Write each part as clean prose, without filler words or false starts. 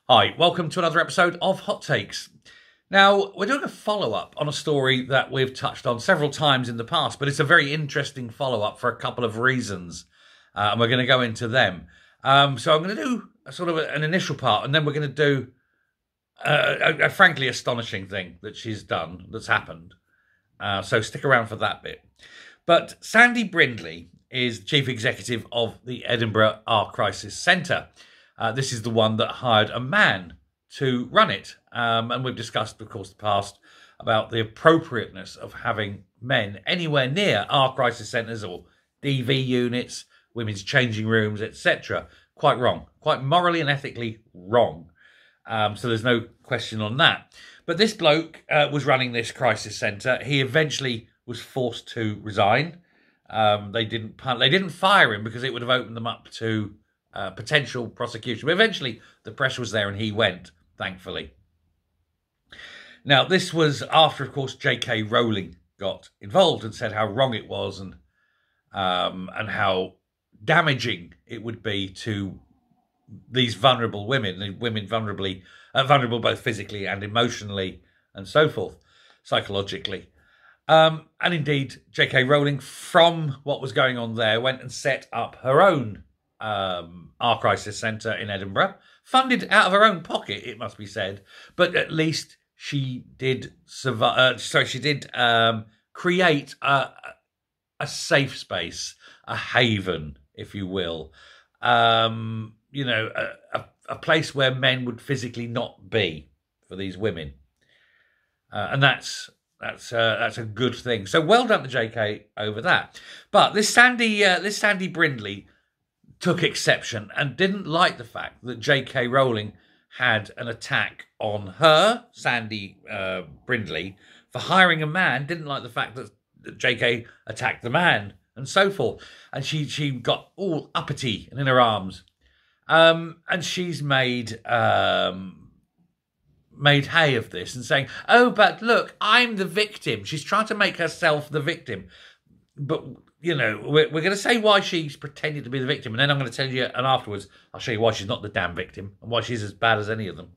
Hi, welcome to another episode of Hot Takes. Now, we're doing a follow-up on a story that we've touched on several times in the past, but it's a very interesting follow-up for a couple of reasons, and we're going to go into them. So I'm going to do an initial part, and then we're going to do a frankly astonishing thing that she's done, that's happened. So stick around for that bit. But Sandy Brindley is the chief executive of the Edinburgh Art Crisis Centre. This is the one that hired a man to run it. And we've discussed, of course, the past about the appropriateness of having men anywhere near art crisis centres or DV units, women's changing rooms, etc. Quite wrong. Quite morally and ethically wrong. So there's no question on that. But this bloke was running this crisis centre. He eventually was forced to resign. They didn't fire him because it would have opened them up to potential prosecution. But eventually the pressure was there and he went, thankfully. Now, this was after, of course, J.K. Rowling got involved and said how wrong it was and how damaging it would be to these vulnerable women, vulnerable both physically and emotionally and so forth, psychologically. And indeed, J.K. Rowling, from what was going on there, went and set up her own Art Crisis Centre in Edinburgh, funded out of her own pocket, it must be said, but at least she did create a safe space, a haven, if you will, a place where men would physically not be for these women, and that's a good thing. So well done to JK over that. But this Sandy Brindley took exception and didn't like the fact that J.K. Rowling had an attack on her, Sandy Brindley, for hiring a man. Didn't like the fact that J.K. attacked the man and so forth. And she got all uppity and in her arms. And she's made hay of this and saying, oh, but look, I'm the victim. She's trying to make herself the victim. But, you know, we're going to say why she's pretending to be the victim, and then I'm going to tell you, and afterwards I'll show you why she's not the damn victim and why she's as bad as any of them.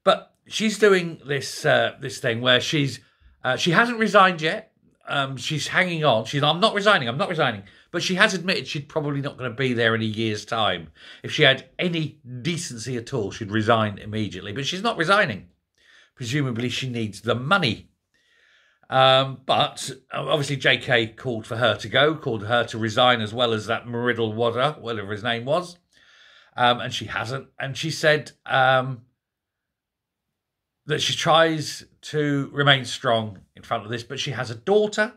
But she's doing this thing where she hasn't resigned yet. She's hanging on. I'm not resigning. But she has admitted she's probably not going to be there in a year's time. If she had any decency at all, she'd resign immediately. But she's not resigning. Presumably she needs the money. But obviously JK called for her to go, called her to resign, as well as that Meriddle Wadder, whatever his name was. And she hasn't. And she said that she tries to remain strong in front of this, but she has a daughter.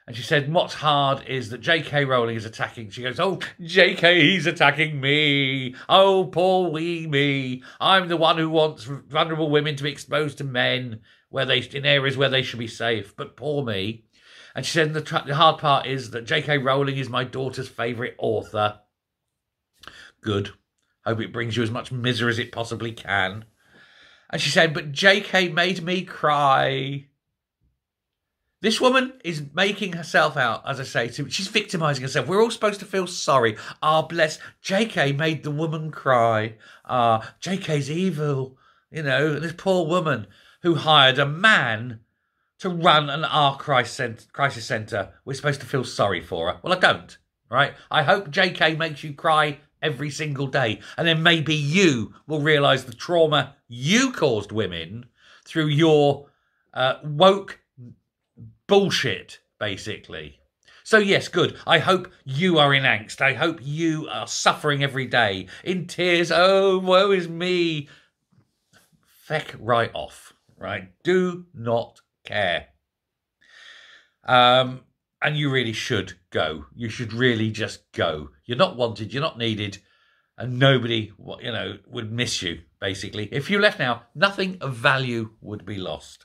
And she said what's hard is that J.K. Rowling is attacking. She goes, oh, J.K., he's attacking me. Oh, poor wee me. I'm the one who wants vulnerable women to be exposed to men in areas where they should be safe. But poor me. And she said the hard part is that J.K. Rowling is my daughter's favourite author. Good. Hope it brings you as much misery as it possibly can. And she said, but J.K. made me cry. This woman is making herself out, as I say, she's victimising herself. We're all supposed to feel sorry. Bless. J.K. made the woman cry. J.K.'s evil. You know, this poor woman who hired a man to run an art crisis centre. We're supposed to feel sorry for her. Well, I don't, right? I hope J.K. makes you cry every single day. And then maybe you will realise the trauma you caused women through your woke bullshit, basically. So yes, good. I hope you are in angst. I hope you are suffering every day in tears. Oh, woe is me. Feck right off, right? Do not care. And you really should go. You should really just go. You're not wanted. You're not needed. And nobody, would miss you, basically. If you left now, nothing of value would be lost.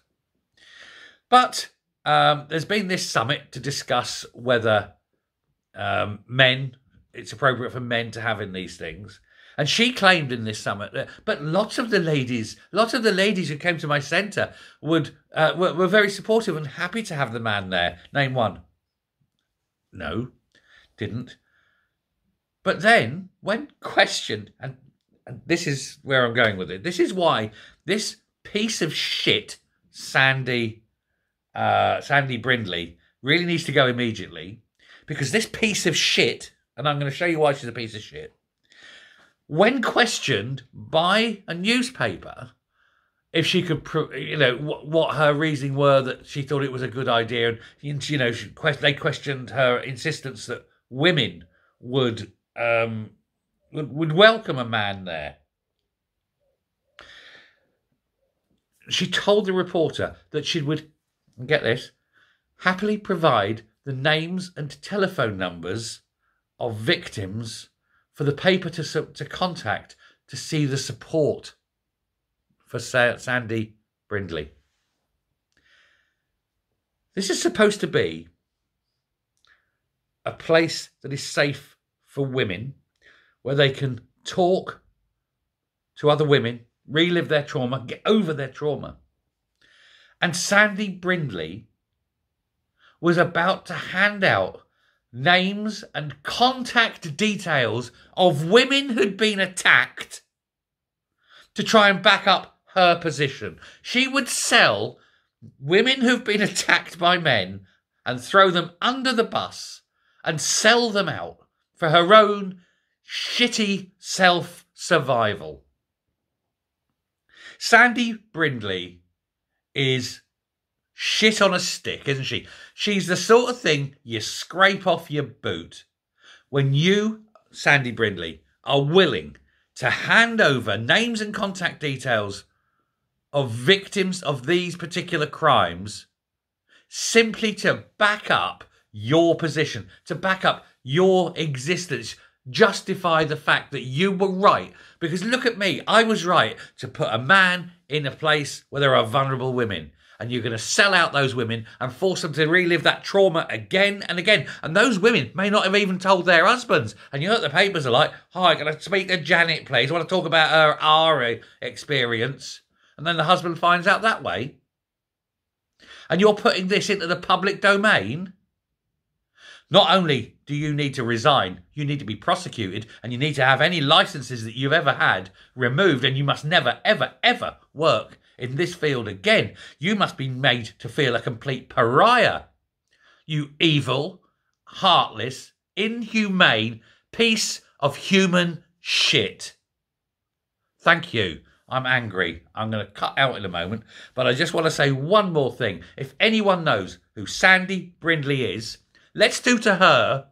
But there's been this summit to discuss whether it's appropriate for men to have in these things. And she claimed in this summit that, but lots of the ladies who came to my centre were very supportive and happy to have the man there. Name one. No, didn't. But then, when questioned, and And this is where I'm going with it. This is why this piece of shit, Sandy Brindley, really needs to go immediately. Because this piece of shit, and I'm going to show you why she's a piece of shit, when questioned by a newspaper, if she could, what her reasoning were that she thought it was a good idea, and they questioned her insistence that women would welcome a man there. She told the reporter that she would, get this, happily provide the names and telephone numbers of victims for the paper to contact to see the support for Sandy Brindley. This is supposed to be a place that is safe for women, where they can talk to other women, relive their trauma, get over their trauma. And Sandy Brindley was about to hand out names and contact details of women who'd been attacked to try and back up her position. She would sell women who've been attacked by men and throw them under the bus and sell them out for her own shitty self-survival. Sandy Brindley is shit on a stick, isn't she? She's the sort of thing you scrape off your boot when you, Sandy Brindley, are willing to hand over names and contact details of victims of these particular crimes simply to back up your position, to back up your existence, justify the fact that you were right. Because look at me, I was right to put a man in a place where there are vulnerable women. And you're going to sell out those women and force them to relive that trauma again and again. And those women may not have even told their husbands. And you know what the papers are like? Hi, can I speak to Janet, please? I want to talk about our experience. And then the husband finds out that way. And you're putting this into the public domain. Not only do you need to resign, you need to be prosecuted, and you need to have any licenses that you've ever had removed, and you must never, ever, ever work in this field again. You must be made to feel a complete pariah. You evil, heartless, inhumane piece of human shit. Thank you. I'm angry. I'm going to cut out in a moment, but I just want to say one more thing. If anyone knows who Sandy Brindley is, let's do to her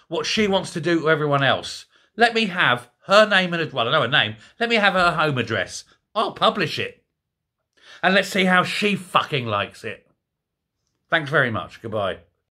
what she wants to do to everyone else. Let me have her name and, well, I know her name. Let me have her home address. I'll publish it. And let's see how she fucking likes it. Thanks very much. Goodbye.